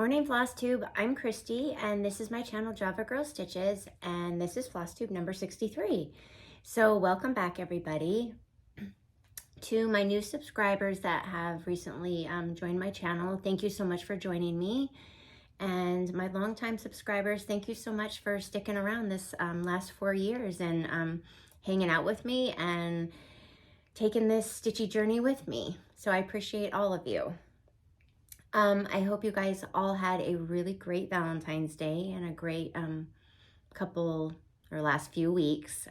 Morning Flosstube, I'm Christy and this is my channel Javagirlstitches and this is Flosstube number 63. So welcome back everybody. To my new subscribers that have recently joined my channel, thank you so much for joining me. And my longtime subscribers, thank you so much for sticking around this last 4 years and hanging out with me and taking this stitchy journey with me. So I appreciate all of you. I hope you guys all had a really great Valentine's Day and a great last few weeks.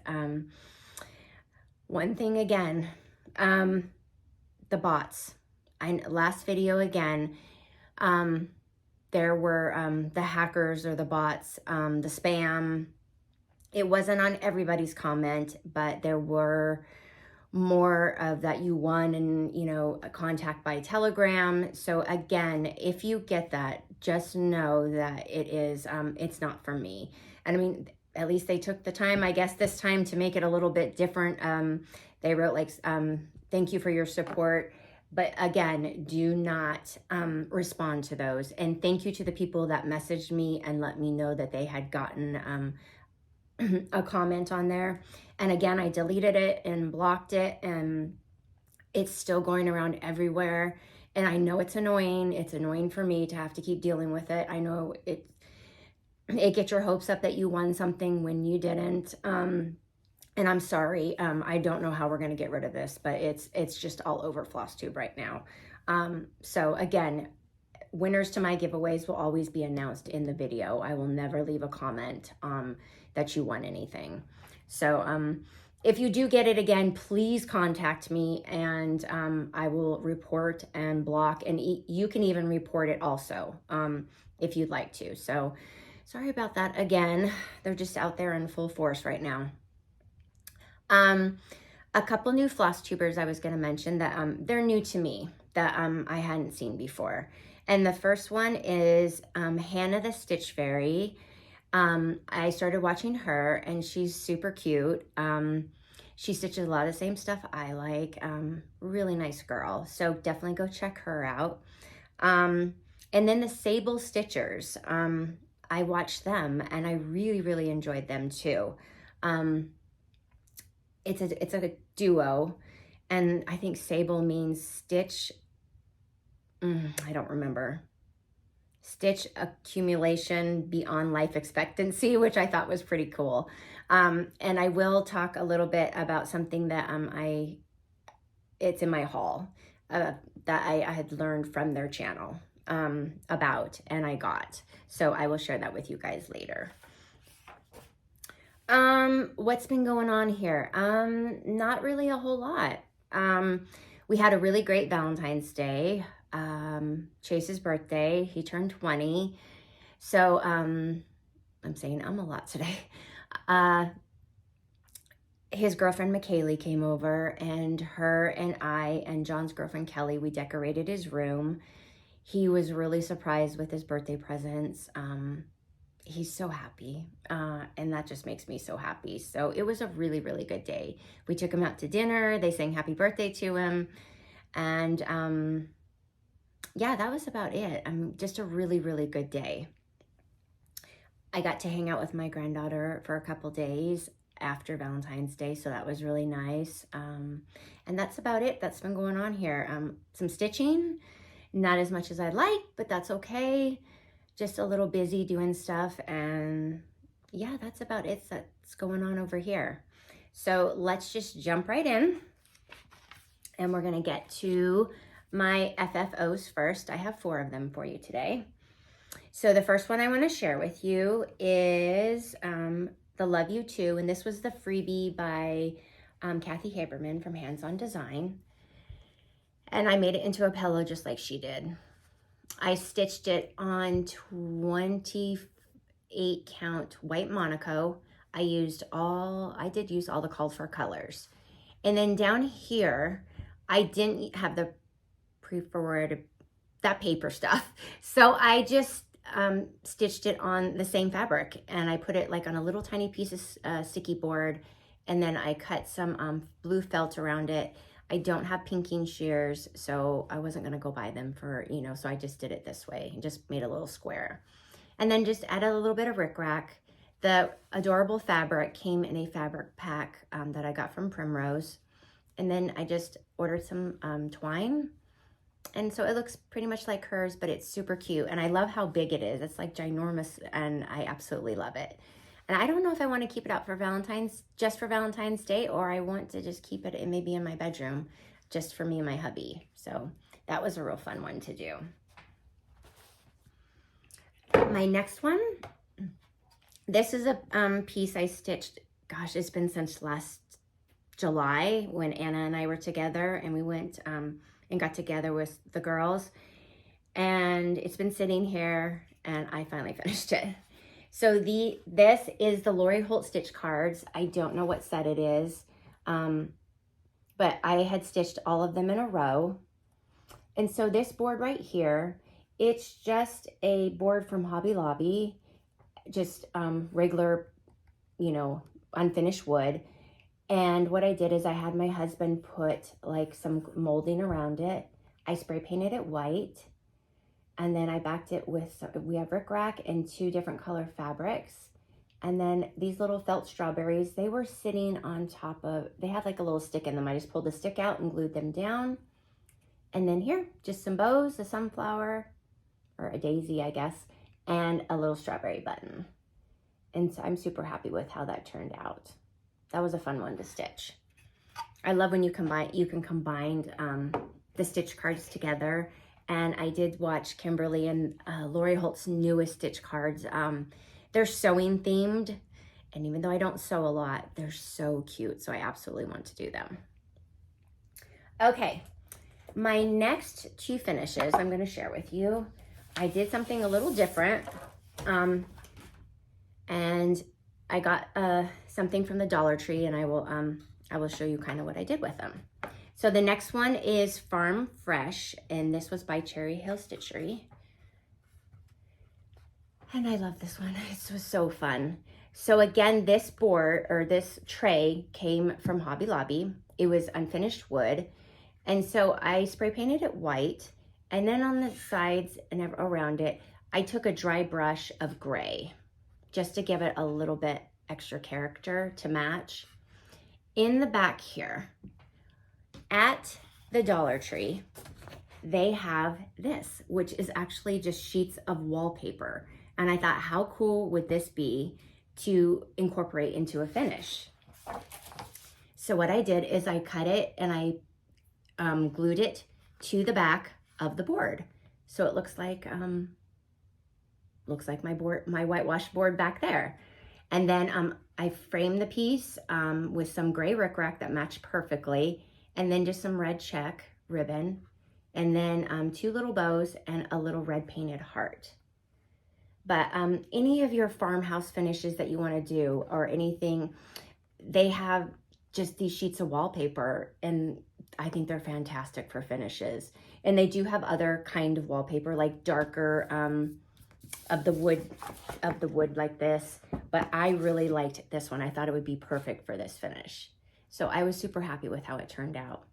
One thing again, the bots. Last video again, there were the hackers or the bots, the spam. It wasn't on everybody's comment, but there were more of that you won and, you know, a contact by telegram. So again, if you get that, just know that it is, it's not for me. And I mean, at least they took the time, I guess this time, to make it a little bit different. They wrote like, thank you for your support. But again, do not respond to those. And thank you to the people that messaged me and let me know that they had gotten a comment on there. And again, I deleted it and blocked it, and it's still going around everywhere. And I know it's annoying. It's annoying for me to have to keep dealing with it. I know it gets your hopes up that you won something when you didn't. And I'm sorry. I don't know how we're going to get rid of this, but it's just all over Flosstube right now. So again, winners to my giveaways will always be announced in the video. I will never leave a comment that you won anything. So if you do get it again, please contact me and I will report and block, and you can even report it also if you'd like to. So sorry about that again. They're just out there in full force right now. A couple new Flosstubers I was going to mention that they're new to me that I hadn't seen before. And the first one is Hannahthestitchfairy. I started watching her and she's super cute. She stitches a lot of the same stuff I like. Really nice girl. So definitely go check her out. And then the Sable Stitchers. I watched them and I really, really enjoyed them too. It's a duo, and I think Sable means stitch. I don't remember. Stitch accumulation beyond life expectancy, which I thought was pretty cool. And I will talk a little bit about something that it's in my haul that I had learned from their channel about, and I got. So I will share that with you guys later. What's been going on here? Not really a whole lot. We had a really great Valentine's Day. Chase's birthday, he turned 20. So, I'm saying a lot today. His girlfriend McKaylee came over, and her and I and John's girlfriend Kelly, we decorated his room. He was really surprised with his birthday presents. He's so happy, and that just makes me so happy. So it was a really, really good day. We took him out to dinner. They sang happy birthday to him, and yeah, that was about it. Just a really, really good day. I got to hang out with my granddaughter for a couple days after Valentine's Day, so that was really nice. And that's about it. That's been going on here. Some stitching, not as much as I'd like, but that's okay. Just a little busy doing stuff, and yeah, that's about it that's going on over here. So let's just jump right in, and we're gonna get to my FFOs first. I have 4 of them for you today. So the first one I want to share with you is the Love You Too, and this was the freebie by Kathy Haberman from Hands On Design, and I made it into a pillow just like she did. I stitched it on 28 count white Monaco. I did use all the called for colors. And then down here, I didn't have the preferred, that paper stuff. So I just stitched it on the same fabric, and I put it like on a little tiny piece of sticky board, and then I cut some blue felt around it. I don't have pinking shears, so I wasn't gonna go buy them for, you know, so I just did it this way and just made a little square. And then just added a little bit of rickrack. The adorable fabric came in a fabric pack that I got from Primrose. And then I just ordered some twine. And so it looks pretty much like hers, but it's super cute. And I love how big it is. It's like ginormous, and I absolutely love it. And I don't know if I want to keep it out for just for Valentine's Day, or I want to just keep it maybe in my bedroom just for me and my hubby. So that was a real fun one to do. My next one, this is a piece I stitched, gosh, it's been since last July when Anna and I were together, and we went and got together with the girls, and it's been sitting here and I finally finished it. So this is the Lori Holt stitch cards. I don't know what set it is, but I had stitched all of them in a row. And so this board right here, it's just a board from Hobby Lobby, just regular, you know, unfinished wood. And what I did is I had my husband put like some molding around it. I spray painted it white, and then I backed it with, we have rickrack and 2 different color fabrics. And then these little felt strawberries, they were sitting on top of, they had like a little stick in them. I just pulled the stick out and glued them down. And then here, just some bows, a sunflower, or a daisy, I guess, and a little strawberry button. And so I'm super happy with how that turned out. That was a fun one to stitch. I love when you can combine the stitch cards together. And I did watch Kimberly and Lori Holt's newest stitch cards. They're sewing themed. And even though I don't sew a lot, they're so cute. So I absolutely want to do them. Okay, my next 2 finishes I'm gonna share with you. I did something a little different. And I got something from the Dollar Tree, and I will show you kind of what I did with them. So the next one is Farm Fresh, and this was by Cherry Hill Stitchery. And I love this one. This was so fun. So again, this board, or this tray, came from Hobby Lobby. It was unfinished wood. And so I spray painted it white, and then on the sides and around it, I took a dry brush of gray just to give it a little bit extra character to match. In the back here, at the Dollar Tree, they have this, which is actually just sheets of wallpaper. And I thought, how cool would this be to incorporate into a finish? So what I did is I cut it and I glued it to the back of the board. So it looks like my whitewash board back there. And then I framed the piece with some gray rickrack that matched perfectly, and then just some red check ribbon, and then 2 little bows and a little red painted heart. But any of your farmhouse finishes that you want to do, or anything, they have just these sheets of wallpaper, and I think they're fantastic for finishes. And they do have other kind of wallpaper, like darker of the wood like this, but I really liked this one. I thought it would be perfect for this finish. So I was super happy with how it turned out.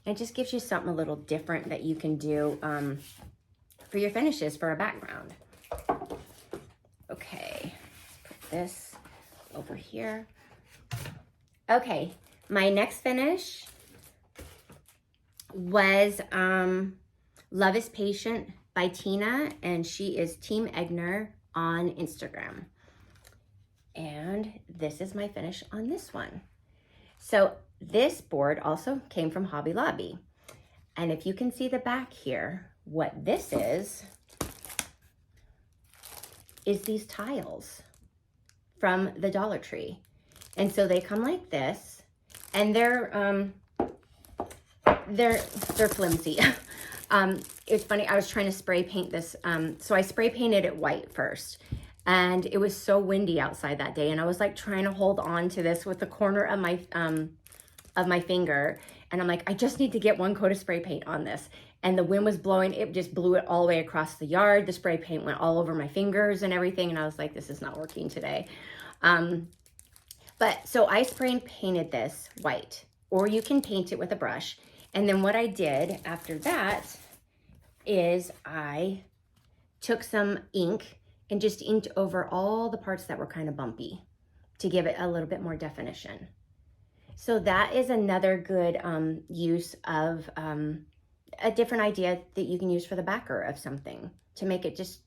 And it just gives you something a little different that you can do for your finishes for a background. Okay, let's put this over here. Okay, my next finish was Love is Patient by Tina, and she is Team Egner on Instagram. And this is my finish on this one. So this board also came from Hobby Lobby. And if you can see the back here, what this is these tiles from the Dollar Tree. And so they come like this, and they're flimsy. It's funny, I was trying to spray paint this. So I spray painted it white first, and it was so windy outside that day. And I was like trying to hold on to this with the corner of my finger. And I'm like, I just need to get 1 coat of spray paint on this. And the wind was blowing, it just blew it all the way across the yard. The spray paint went all over my fingers and everything. And I was like, this is not working today. But so I spray painted this white, or you can paint it with a brush. And then what I did after that is I took some ink and just inked over all the parts that were kind of bumpy to give it a little bit more definition. So that is another good use of a different idea that you can use for the backer of something to make it just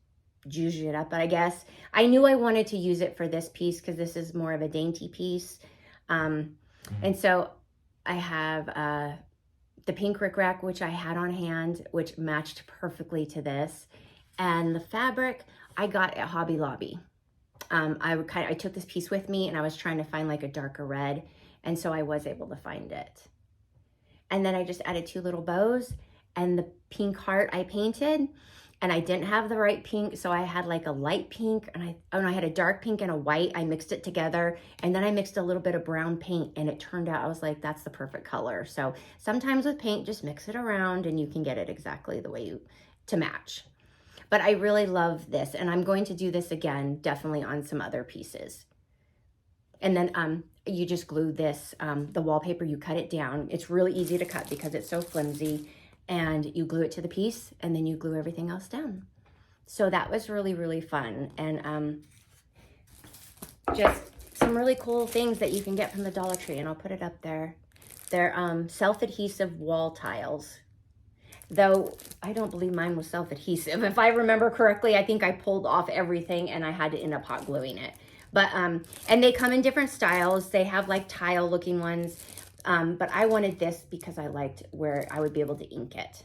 juice it up, I guess. I knew I wanted to use it for this piece because this is more of a dainty piece. And so I have the pink rickrack, which I had on hand, which matched perfectly to this. And the fabric I got at Hobby Lobby. I took this piece with me and I was trying to find like a darker red. And so I was able to find it. And then I just added 2 little bows, and the pink heart I painted, and I didn't have the right pink. So I had like a light pink and I had a dark pink and a white. I mixed it together, and then I mixed a little bit of brown paint, and it turned out, I was like, that's the perfect color. So sometimes with paint, just mix it around and you can get it exactly the way to match. But I really love this, and I'm going to do this again, definitely on some other pieces. And then you just glue this, the wallpaper, you cut it down. It's really easy to cut because it's so flimsy, and you glue it to the piece, and then you glue everything else down. So that was really, really fun. And just some really cool things that you can get from the Dollar Tree, and I'll put it up there. They're self-adhesive wall tiles. Though I don't believe mine was self-adhesive. If I remember correctly, I think I pulled off everything and I had to end up hot gluing it. But, and they come in different styles. They have like tile looking ones. But I wanted this because I liked where I would be able to ink it.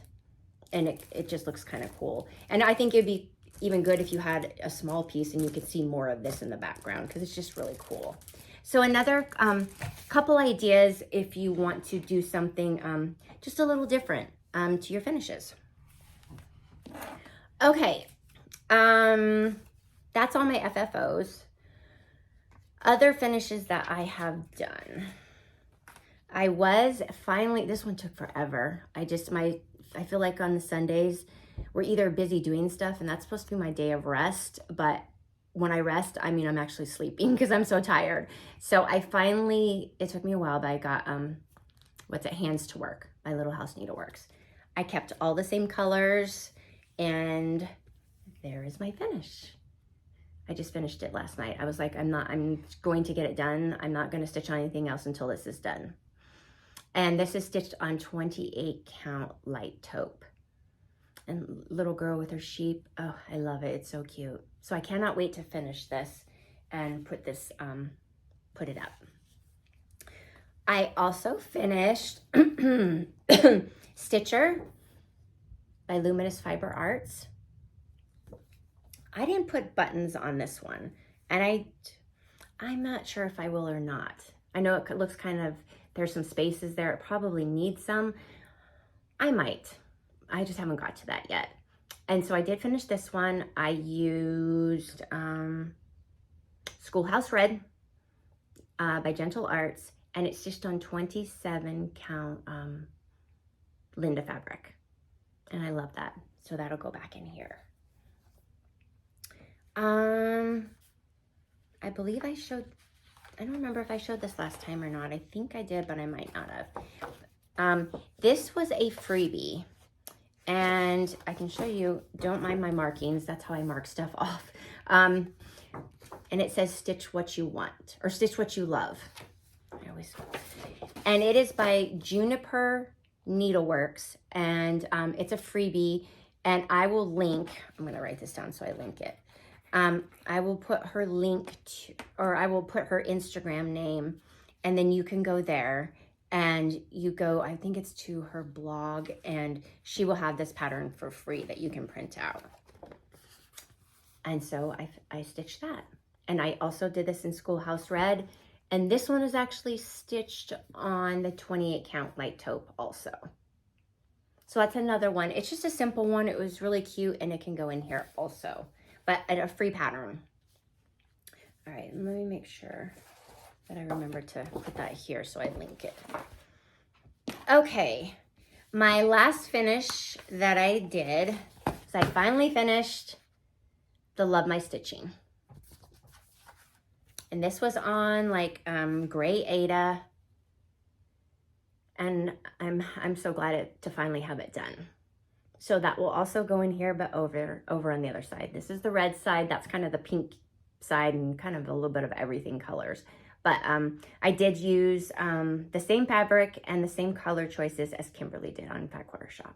And it just looks kind of cool. And I think it'd be even good if you had a small piece and you could see more of this in the background because it's just really cool. So another couple ideas if you want to do something just a little different to your finishes. Okay, that's all my FFOs. Other finishes that I have done. I was finally, this one took forever. I feel like on the Sundays, we're either busy doing stuff, and that's supposed to be my day of rest, but when I rest, I mean, I'm actually sleeping because I'm so tired. So I finally, it took me a while, but I got, Hands to Work, by Little House Needleworks. I kept all the same colors, and there is my finish. I just finished it last night. I was like, I'm going to get it done. I'm not going to stitch on anything else until this is done. And this is stitched on 28 count light taupe. And little girl with her sheep. Oh, I love it. It's so cute. So I cannot wait to finish this and put this, put it up. I also finished Stitcher by Luminous Fiber Arts. I didn't put buttons on this one, and I'm not sure if I will or not. I know it looks kind of, there's some spaces there. It probably needs some. I might. I just haven't got to that yet. And so I did finish this one. I used Schoolhouse Red by Gentle Arts, and it's stitched on 27 count Linda fabric. And I love that. So that'll go back in here. I believe I don't remember if I showed this last time or not. I think I did, but I might not have. This was a freebie, and I can show you, don't mind my markings. That's how I mark stuff off. And it says stitch what you want, or stitch what you love. And it is by Juniper Needleworks, and it's a freebie, and I will link, I'm going to write this down so I link it. I will put her link to, or I will put her Instagram name, and then you can go there and you go, I think it's to her blog, and she will have this pattern for free that you can print out. And so I stitched that. And I also did this in Schoolhouse Red, and this one is actually stitched on the 28 count light taupe also. So that's another one. It's just a simple one. It was really cute, and it can go in here also, but at a free pattern. All right, let me make sure that I remember to put that here so I link it. Okay, my last finish that I did is I finally finished the Love My Stitching. And this was on like gray Ada. and I'm so glad to finally have it done. So that will also go in here, but over on the other side. This is the red side. That's kind of the pink side and kind of a little bit of everything colors. But I did use the same fabric and the same color choices as Kimberly did on Fat Quarter Shop.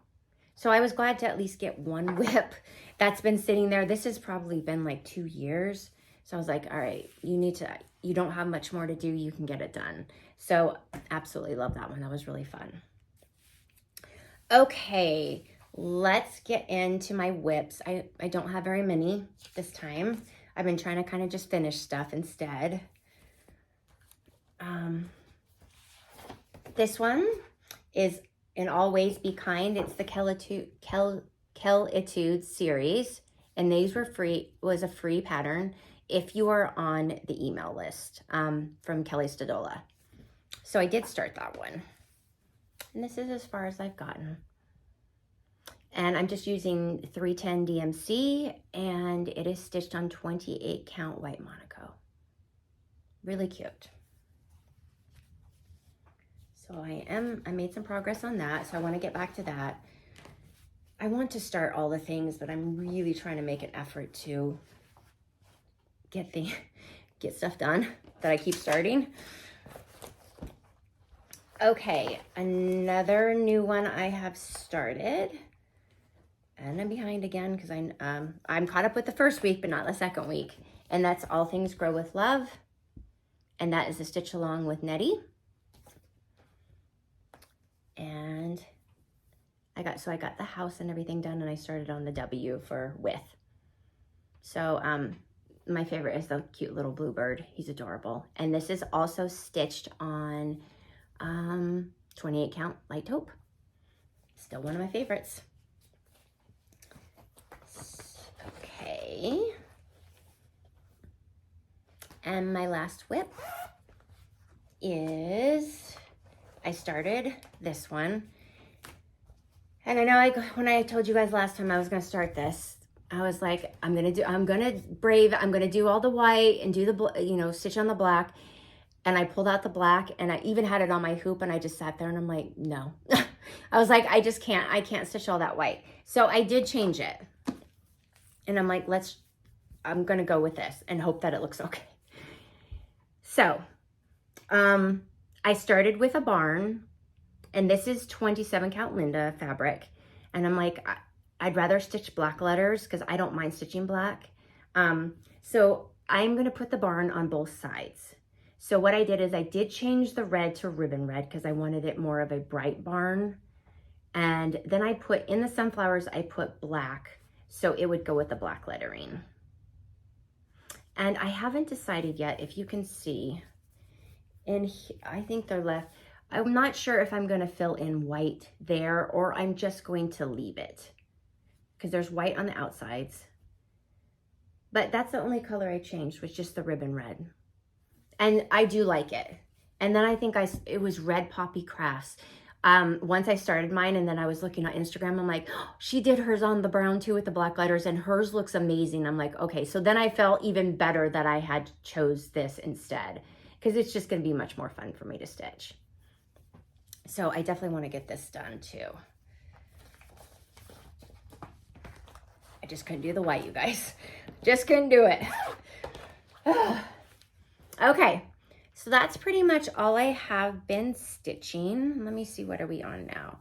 So I was glad to at least get one whip that's been sitting there. This has probably been like 2 years. So I was like, all right, you don't have much more to do. You can get it done. So absolutely love that one. That was really fun. Okay, let's get into my whips. I don't have very many this time. I've been trying to kind of just finish stuff instead. This one is In Always Be Kind. It's the Kel-Etude series, and these were free. Was a free pattern if you are on the email list from Kelly Stadola. So I did start that one, and this is as far as I've gotten. And I'm just using 310 DMC, and it is stitched on 28 count white Monaco. Really cute. So I made some progress on that, so I want to get back to that. I want to start all the things, but I'm really trying to make an effort to get stuff done that I keep starting. Okay, another new one I have started, and I'm behind again because I'm caught up with the first week, but not the second week, and that's All Things Grow with Love, and that is a stitch along with Nettie. And I got the house and everything done, and I started on the W for with. So my favorite is the cute little bluebird. He's adorable. And this is also stitched on 28 count light taupe. Still one of my favorites. Okay. And my last whip is, I started this one. And I know when I told you guys last time I was going to start this, I was like, I'm going to do all the white and do the, stitch on the black. And I pulled out the black, and I even had it on my hoop, and I just sat there and I'm like, no. I was like, I can't stitch all that white. So I did change it. And I'm like, I'm going to go with this and hope that it looks okay. So, I started with a barn, and this is 27 count Linda fabric. And I'm like, I'd rather stitch black letters because I don't mind stitching black. So I'm going to put the barn on both sides. So what I did is I did change the red to ribbon red because I wanted it more of a bright barn. And then I put in the sunflowers, I put black so it would go with the black lettering. And I haven't decided yet if you can see. And I think they're left. I'm not sure if I'm going to fill in white there or I'm just going to leave it because there's white on the outsides. But that's the only color I changed, was just the ribbon red. And I do like it. And then I think it was Red Poppy Crafts. Once I started mine, and then I was looking on Instagram, I'm like, oh, she did hers on the brown too with the black letters, and hers looks amazing. I'm like, okay. So then I felt even better that I had chose this instead, because it's just going to be much more fun for me to stitch. So I definitely want to get this done too. I just couldn't do the white, you guys. Just couldn't do it. Okay, so that's pretty much all I have been stitching. Let me see, what are we on now?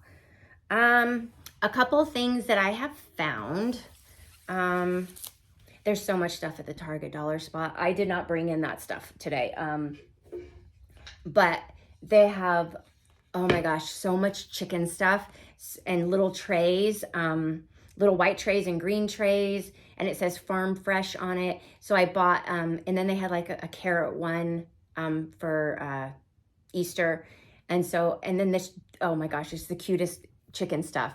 A couple of things that I have found. There's so much stuff at the Target dollar spot. I did not bring in that stuff today. But they have, oh my gosh, so much chicken stuff and little trays, little white trays and green trays, and it says Farm Fresh on it. So I bought, and then they had like a carrot one for Easter. And then this, oh my gosh, it's the cutest chicken stuff.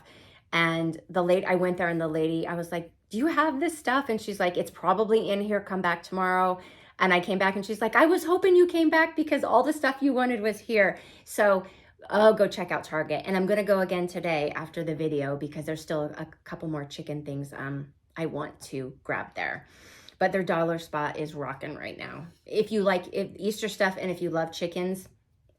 And I went there, and the lady, I was like, do you have this stuff? And she's like, it's probably in here, come back tomorrow. And I came back, and she's like, I was hoping you came back because all the stuff you wanted was here. So I'll go check out Target. And I'm going to go again today after the video because there's still a couple more chicken things I want to grab there. But their dollar spot is rocking right now. If you like Easter stuff and if you love chickens,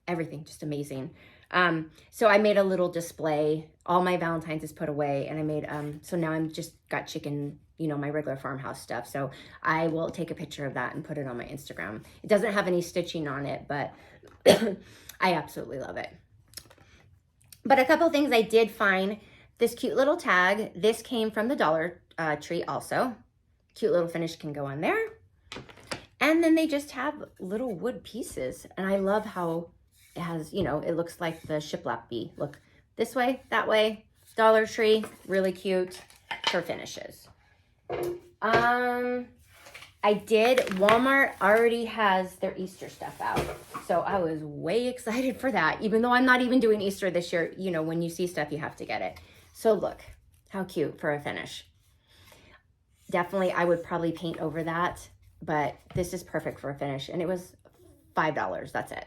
everything just amazing. So I made a little display. All my Valentine's is put away, and I made, so now I'm just got chicken, you know, my regular farmhouse stuff. So I will take a picture of that and put it on my Instagram. It doesn't have any stitching on it, but I absolutely love it. But a couple things I did find. This cute little tag. This came from the Dollar Tree also. Cute little finish can go on there. And then they just have little wood pieces. And I love how it has, you know, it looks like the shiplap bee. Look, this way, that way. Dollar Tree, really cute for finishes. Walmart already has their Easter stuff out. So I was way excited for that. Even though I'm not even doing Easter this year, you know, when you see stuff, you have to get it. So look, how cute for a finish. Definitely, I would probably paint over that, but this is perfect for a finish. And it was $5, that's it.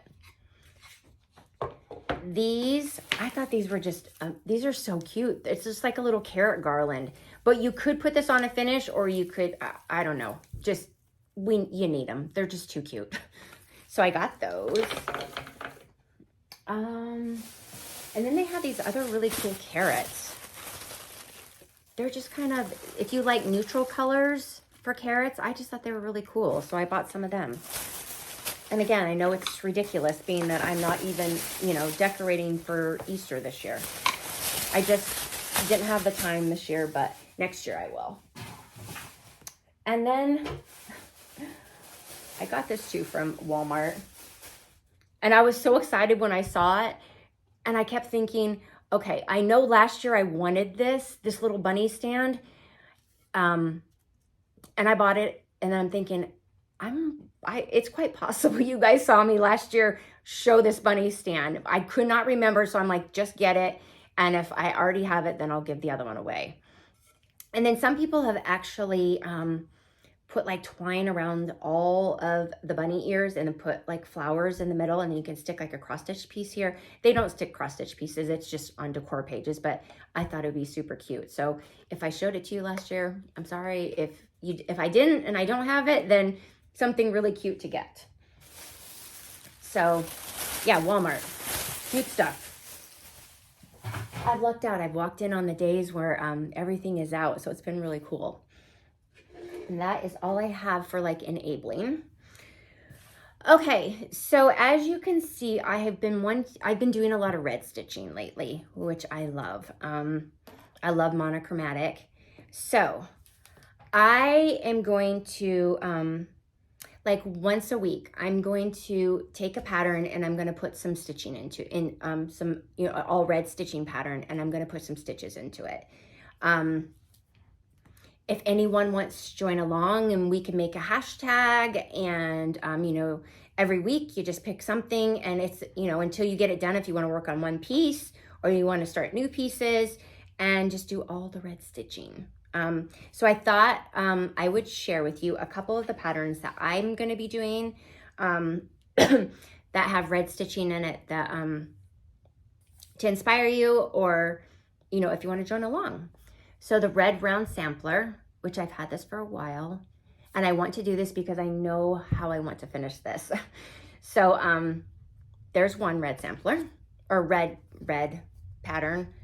These, I thought these were just, these are so cute. It's just like a little carrot garland. But you could put this on a finish, or you could, I don't know, just, you need them. They're just too cute. So I got those. And then they have these other really cool carrots. They're just kind of, if you like neutral colors for carrots, I just thought they were really cool. So I bought some of them. And again, I know it's ridiculous being that I'm not even, you know, decorating for Easter this year. I just didn't have the time this year, but next year I will. And then I got this too from Walmart. And I was so excited when I saw it. And I kept thinking, okay, I know last year I wanted this little bunny stand. And I bought it, and then I'm thinking, it's quite possible you guys saw me last year show this bunny stand. I could not remember, so I'm like, just get it. And if I already have it, then I'll give the other one away. And then some people have actually put like twine around all of the bunny ears and then put like flowers in the middle, and then you can stick like a cross stitch piece here. They don't stick cross stitch pieces, it's just on decor pages, but I thought it would be super cute. So if I showed it to you last year, I'm sorry. If I didn't and I don't have it, then something really cute to get. So yeah, Walmart, cute stuff. I've lucked out. I've walked in on the days where everything is out, so it's been really cool. And that is all I have for like enabling. Okay, so as you can see, I've been doing a lot of red stitching lately, which I love. I love monochromatic. So I am going to like once a week, I'm going to take a pattern and I'm going to put some stitching in some, you know, all red stitching pattern, and I'm going to put some stitches into it. If anyone wants to join along, and we can make a hashtag, and you know, every week you just pick something, and it's, you know, until you get it done, if you want to work on one piece or you want to start new pieces, and just do all the red stitching. So I thought I would share with you a couple of the patterns that I'm going to be doing that have red stitching in it, that to inspire you, or, you know, if you want to join along. So the red round sampler, which I've had this for a while, and I want to do this because I know how I want to finish this. So there's one red sampler, or red pattern.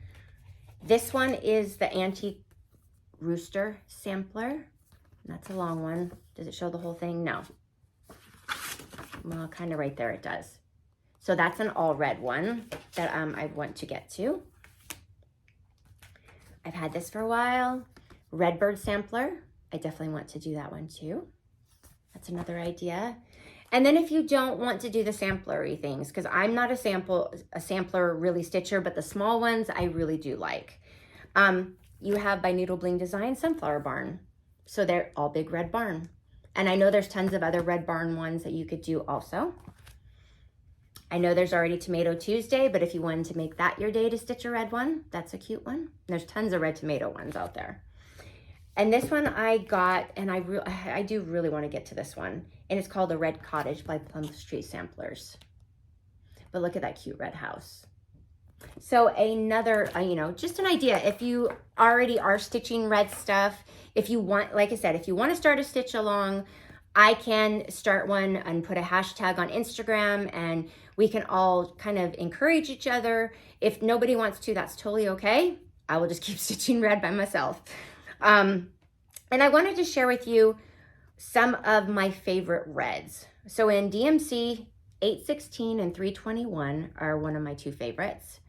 This one is the Antique Rooster sampler. That's a long one. Does it show the whole thing? No. Well, kind of right there it does. So that's an all red one that I want to get to. I've had this for a while. Redbird sampler. I definitely want to do that one too. That's another idea. And then if you don't want to do the samplery things, because I'm not a sampler really stitcher, but the small ones I really do like. You have by Needle Bling Design Sunflower Barn. So they're all big red barn. And I know there's tons of other red barn ones that you could do also. I know there's already Tomato Tuesday, but if you wanted to make that your day to stitch a red one, that's a cute one. There's tons of red tomato ones out there. And this one I got, and I do really want to get to this one. And it's called the Red Cottage by Plum Street Samplers. But look at that cute red house. So another, you know, just an idea. If you already are stitching red stuff, if you want, like I said, if you want to start a stitch along, I can start one and put a hashtag on Instagram, and we can all kind of encourage each other. If nobody wants to, that's totally okay. I will just keep stitching red by myself. And I wanted to share with you some of my favorite reds. So in DMC, 816 and 321 are one of my two favorites.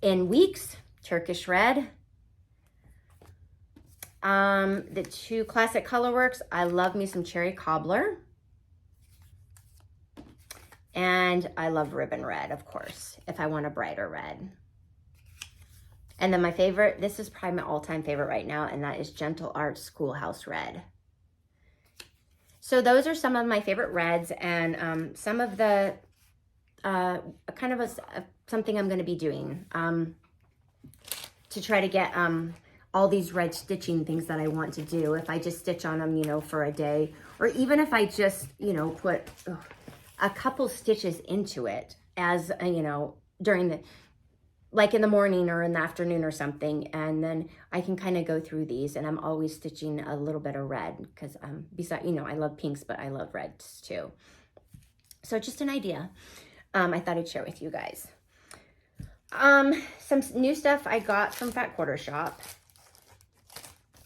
In Weeks, Turkish Red. The two classic colorworks, I love me some Cherry Cobbler. And I love Ribbon Red, of course, if I want a brighter red. And then my favorite, this is probably my all-time favorite right now, and that is Gentle Art Schoolhouse Red. So those are some of my favorite reds, and some of the, kind of something I'm going to be doing to try to get all these red stitching things that I want to do. If I just stitch on them, you know, for a day, or even if I just, you know, put a couple stitches into it as, you know, during the, like in the morning or in the afternoon or something, and then I can kind of go through these, and I'm always stitching a little bit of red because besides, you know, I love pinks, but I love reds too. So just an idea I thought I'd share with you guys. Some new stuff I got from Fat Quarter Shop.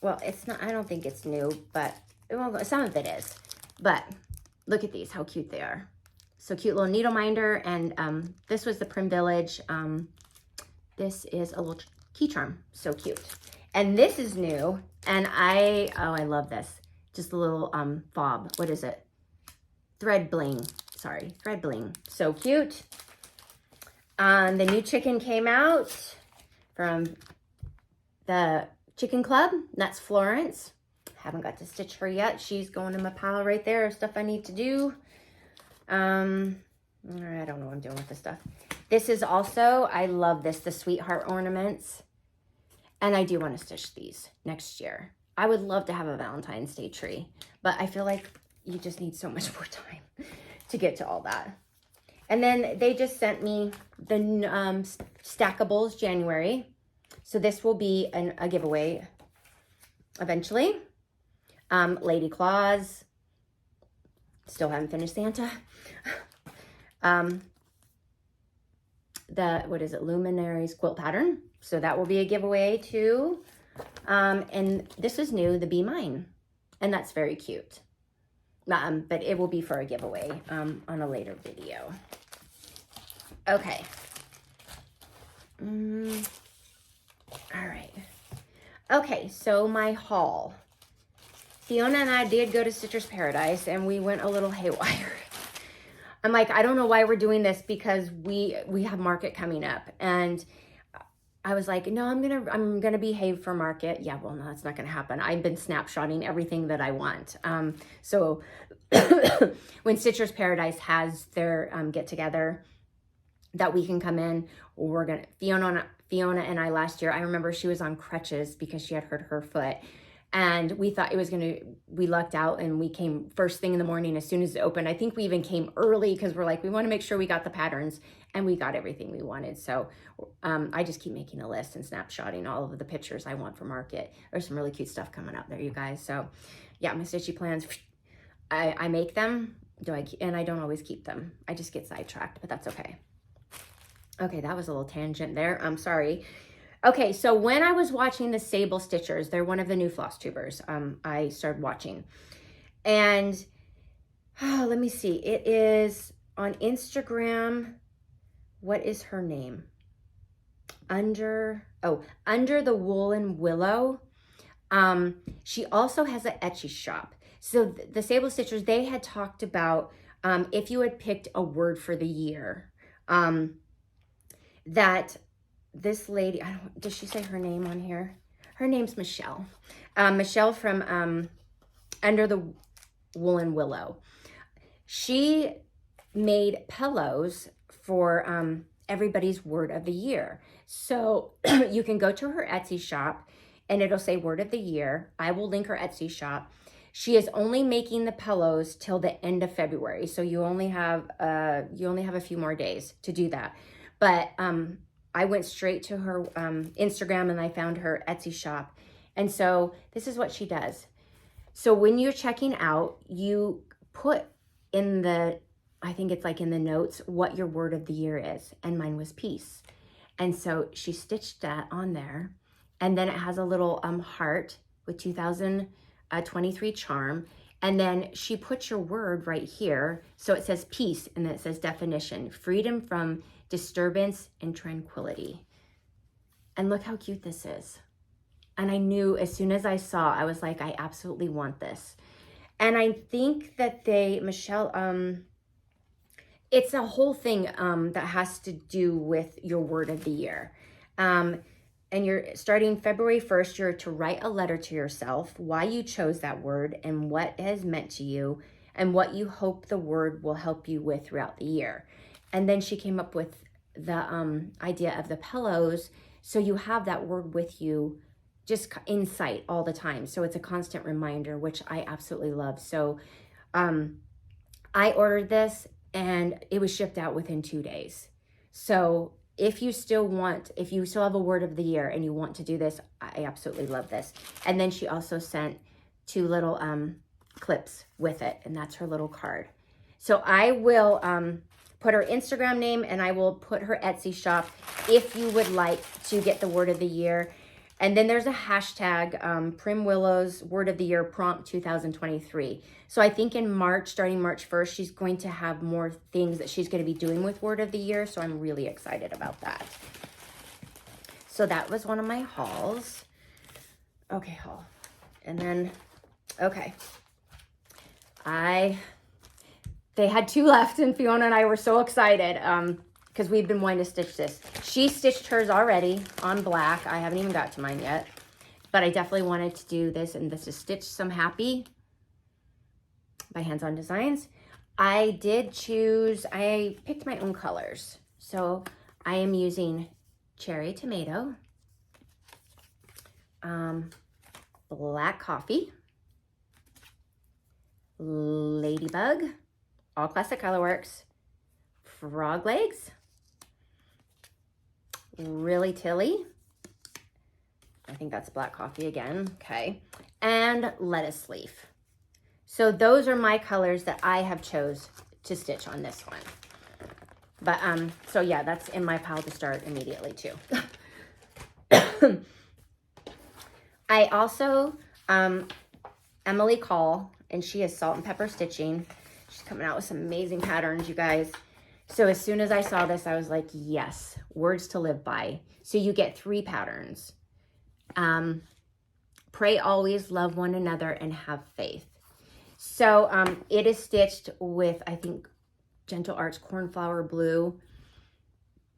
Well, it's not, I don't think it's new, but well, some of it is. But look at these, how cute they are. So cute little needle minder, and this was the Prim Village. This is a little key charm, so cute. And this is new, and I love this. Just a little fob, what is it? Thread bling, sorry, thread bling, so cute. The new chicken came out from the Chicken Club, that's Florence. Haven't got to stitch her yet. She's going in my pile right there of stuff I need to do. I don't know what I'm doing with this stuff. This is also, I love this, the Sweetheart ornaments. And I do want to stitch these next year. I would love to have a Valentine's Day tree, but I feel like you just need so much more time to get to all that. And then they just sent me the Stackables January. So this will be a giveaway eventually. Lady Claus. Still haven't finished Santa. What is it? Luminaries quilt pattern. So that will be a giveaway too. And this is new, the Be Mine. And that's very cute. But it will be for a giveaway on a later video. Okay. All right. Okay, so my haul. Fiona and I did go to Stitcher's Paradise, and we went a little haywire. I'm like, I don't know why we're doing this, because we have market coming up, and I was like, no, I'm gonna behave for market. Yeah, well, no, that's not gonna happen. I've been snapshotting everything that I want. So when Stitcher's Paradise has their get together that we can come in, we're gonna Fiona and I last year, I remember she was on crutches because she had hurt her foot. And we thought it was we lucked out, and we came first thing in the morning as soon as it opened. I think we even came early because we're like, we want to make sure we got the patterns, and we got everything we wanted. So I just keep making a list and snapshotting all of the pictures I want for market. There's some really cute stuff coming up there, you guys. So yeah, my stitchy plans, I make them, and I don't always keep them. I just get sidetracked, but that's okay. Okay, that was a little tangent there. I'm sorry. Okay, so when I was watching the Sable Stitchers, they're one of the new Flosstubers I started watching. And, let me see. It is on Instagram. What is her name? Under the Woolen Willow. She also has an Etsy shop. So the Sable Stitchers, they had talked about if you had picked a word for the year, that this lady, does she say her name on here? Her name's Michelle. Michelle from Under the Woolen Willow. She made pillows for everybody's word of the year. So you can go to her Etsy shop, and it'll say word of the year. I will link her Etsy shop. She is only making the pillows till the end of February. So you only have a few more days to do that. But I went straight to her Instagram, and I found her Etsy shop. And so this is what she does. So when you're checking out, you put in the, I think it's like in the notes, what your word of the year is. And mine was peace. And so she stitched that on there. And then it has a little heart with 2023 charm. And then she put your word right here. So it says peace, and then it says definition, freedom from disturbance and tranquility. And look how cute this is. And I knew as soon as I saw, I was like, I absolutely want this. And I think that Michelle, it's a whole thing that has to do with your word of the year. And you're starting February 1st, you're to write a letter to yourself, why you chose that word and what it has meant to you and what you hope the word will help you with throughout the year. And then she came up with the idea of the pillows. So you have that word with you just in sight all the time. So it's a constant reminder, which I absolutely love. So I ordered this and it was shipped out within 2 days. So if you still have a word of the year and you want to do this, I absolutely love this. And then she also sent 2 little clips with it, and that's her little card. So I will put her Instagram name and I will put her Etsy shop if you would like to get the word of the year. And then there's a hashtag, Prim Willow's Word of the Year Prompt 2023. So I think in March, starting March 1st, she's going to have more things that she's going to be doing with Word of the Year. So I'm really excited about that. So that was one of my hauls. Okay, haul. And then, okay. They had 2 left and Fiona and I were so excited. Because we've been wanting to stitch this. She stitched hers already on black. I haven't even got to mine yet. But I definitely wanted to do this. And this is Stitch Some Happy by Hands On Designs. I picked my own colors. So I am using Cherry Tomato, Black Coffee, Ladybug, All Classic Colorworks, Frog Legs, Really Tilly, I think that's Black Coffee again, okay, and Lettuce Leaf. So those are my colors that I have chose to stitch on this one. But, so yeah, that's in my pile to start immediately too. I also, Emily Call, and she is Salt and Pepper Stitching. She's coming out with some amazing patterns, you guys. So as soon as I saw this, I was like, yes, words to live by. So you get 3 patterns. Pray always, love one another, and have faith. So it is stitched with, I think, Gentle Arts Cornflower Blue.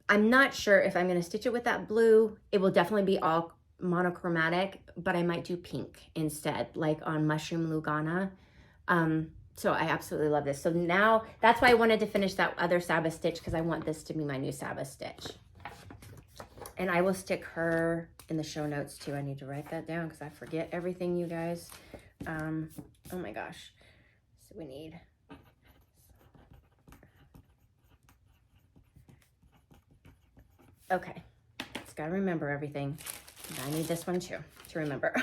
I'm not sure if I'm going to stitch it with that blue. It will definitely be all monochromatic, but I might do pink instead, like on Mushroom Lugana. So I absolutely love this. So now that's why I wanted to finish that other Sabbath stitch, because I want this to be my new Sabbath stitch. And I will stick her in the show notes too. I need to write that down because I forget everything, you guys. Oh my gosh. So we need... Okay. Just got to remember everything. I need this one too to remember.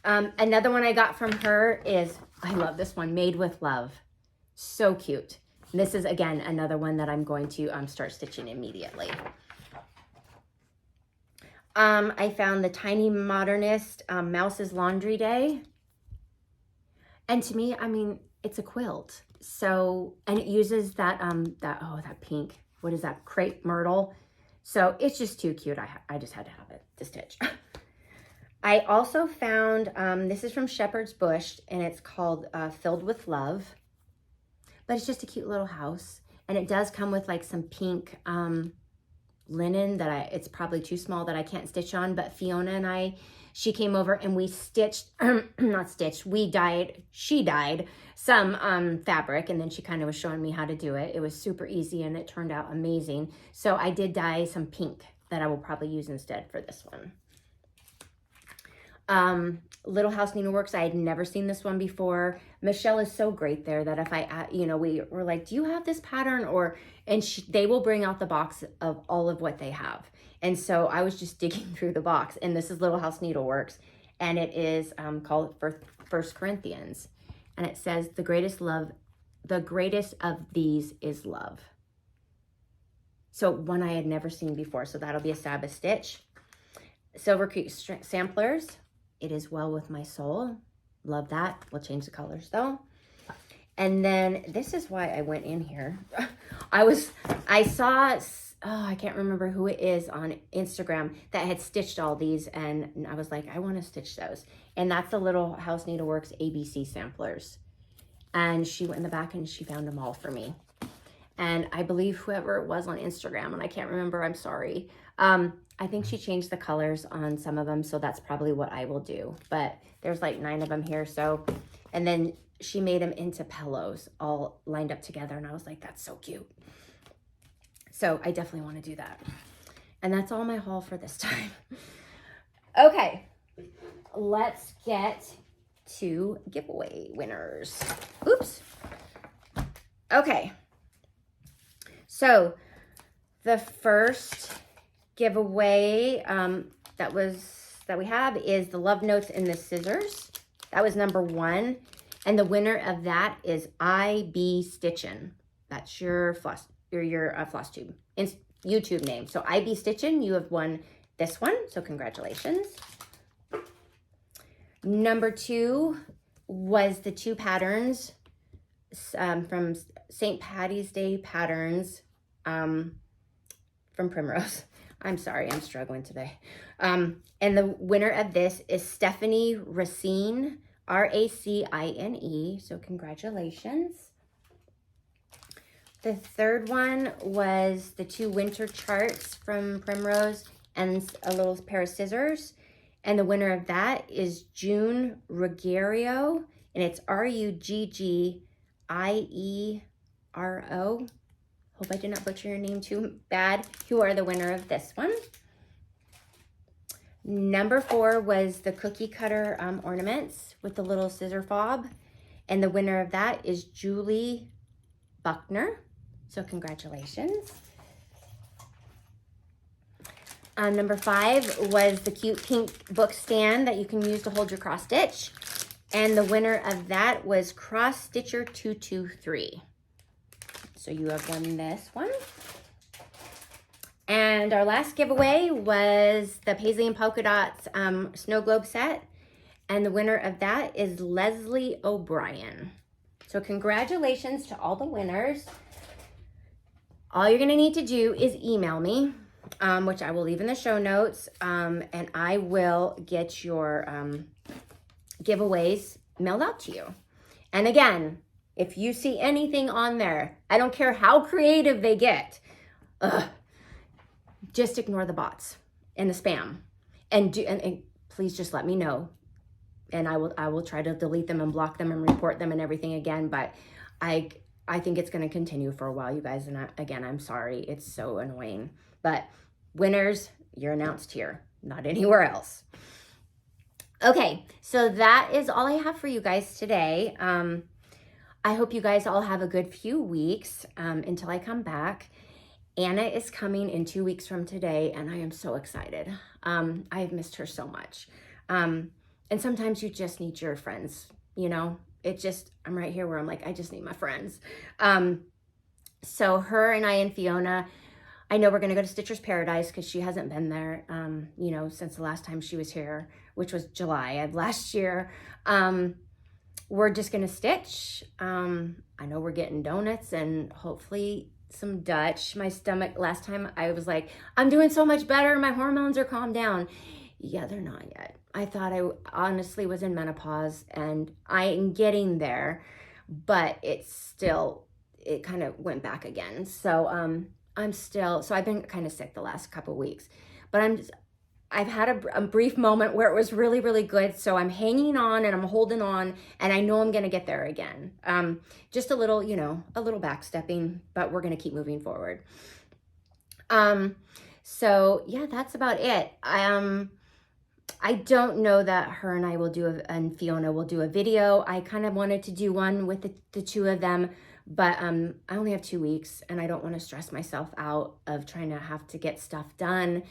Another one I got from her is, I love this one, Made with Love. So cute. And this is, again, another one that I'm going to start stitching immediately. I found the Tiny Modernist Mouse's Laundry Day. And to me, I mean, it's a quilt. So, and it uses that pink, what is that, crepe myrtle. So it's just too cute. I just had to have it to stitch. I also found, this is from Shepherd's Bush, and it's called Filled with Love. But it's just a cute little house. And it does come with like some pink linen that it's probably too small that I can't stitch on. But Fiona and she came over and we stitched, she dyed some fabric, and then she kind of was showing me how to do it. It was super easy and it turned out amazing. So I did dye some pink that I will probably use instead for this one. Little House Needleworks, I had never seen this one before. Michelle is so great there that if we were like, do you have this pattern? They will bring out the box of all of what they have. And so I was just digging through the box, and this is Little House Needleworks, and it is called 1 Corinthians. And it says, the greatest of these is love. So one I had never seen before. So that'll be a Sable stitch. Silver Creek samplers. It is well with my soul. Love that. We'll change the colors though. And then this is why I went in here. I saw, I can't remember who it is on Instagram that had stitched all these, and I was like, I want to stitch those. And that's the Little House Needleworks ABC samplers. And she went in the back and she found them all for me. And I believe whoever it was on Instagram, and I can't remember, I'm sorry. I think she changed the colors on some of them, so that's probably what I will do. But there's like 9 of them here, so, and then she made them into pillows all lined up together, and I was like, that's so cute. So I definitely want to do that. And that's all my haul for this time. Okay, let's get to giveaway winners. Oops. Okay. So the first giveaway that we have is the Love Notes in the Scissors. That was number 1. And the winner of that is IB Stitchin'. That's your Flosstube YouTube name. So IB Stitchin', you have won this one. So congratulations. Number 2 was the 2 patterns from St. Patty's Day Patterns from Primrose. I'm sorry, I'm struggling today. And the winner of this is Stephanie Racine, R-A-C-I-N-E. So congratulations. The third one was the 2 winter charts from Primrose and a little pair of scissors. And the winner of that is June Ruggiero, and it's R-U-G-G-I-E-R-O. Hope I did not butcher your name too bad. You are the winner of this one. Number 4 was the cookie cutter ornaments with the little scissor fob. And the winner of that is Julie Buckner. So congratulations. Number 5 was the cute pink book stand that you can use to hold your cross stitch. And the winner of that was Cross Stitcher 223. So you have won this one. And our last giveaway was the Paisley and Polka Dots Snow Globe set. And the winner of that is Leslie O'Brien. So congratulations to all the winners. All you're gonna need to do is email me, which I will leave in the show notes, and I will get your giveaways mailed out to you. And again, if you see anything on there, I don't care how creative they get, just ignore the bots and the spam, and please just let me know, and I will try to delete them and block them and report them and everything again. But I think it's going to continue for a while, you guys. And again, I'm sorry, it's so annoying. But winners, you're announced here, not anywhere else. Okay, so that is all I have for you guys today. I hope you guys all have a good few weeks until I come back. Anna is coming in 2 weeks from today, and I am so excited. I've missed her so much. And sometimes you just need your friends, you know? I'm right here where I'm like, I just need my friends. So her and I and Fiona, I know we're going to go to Stitcher's Paradise because she hasn't been there, you know, since the last time she was here, which was July of last year. We're just going to stitch. I know we're getting donuts and hopefully some Dutch. My stomach, last time I was like, I'm doing so much better. My hormones are calmed down. Yeah, they're not yet. I thought I honestly was in menopause, and I am getting there, but it kind of went back again. So I've been kind of sick the last couple weeks, but I've had a brief moment where it was really, really good. So I'm hanging on and I'm holding on, and I know I'm going to get there again. Just a little, you know, a little backstepping, but we're going to keep moving forward. So yeah, that's about it. I don't know that her and I will and Fiona will do a video. I kind of wanted to do one with the 2 of them But I only have 2 weeks, and I don't want to stress myself out of trying to have to get stuff done.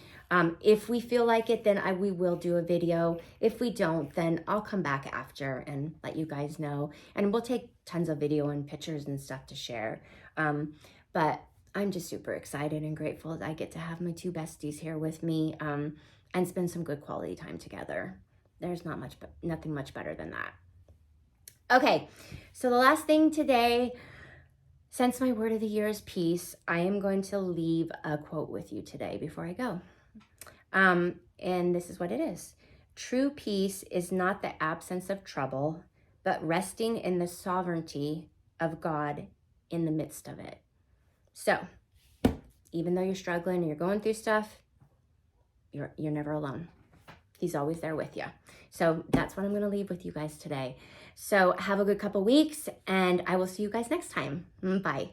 If we feel like it, then we will do a video. If we don't, then I'll come back after and let you guys know. And we'll take tons of video and pictures and stuff to share. But I'm just super excited and grateful that I get to have my 2 besties here with me and spend some good quality time together. There's nothing much better than that. Okay, so the last thing today, since my word of the year is peace, I am going to leave a quote with you today before I go. And this is what it is. True peace is not the absence of trouble, but resting in the sovereignty of God in the midst of it. So, even though you're struggling and you're going through stuff, you're never alone. He's always there with you. So that's what I'm going to leave with you guys today. So have a good couple weeks, and I will see you guys next time. Bye.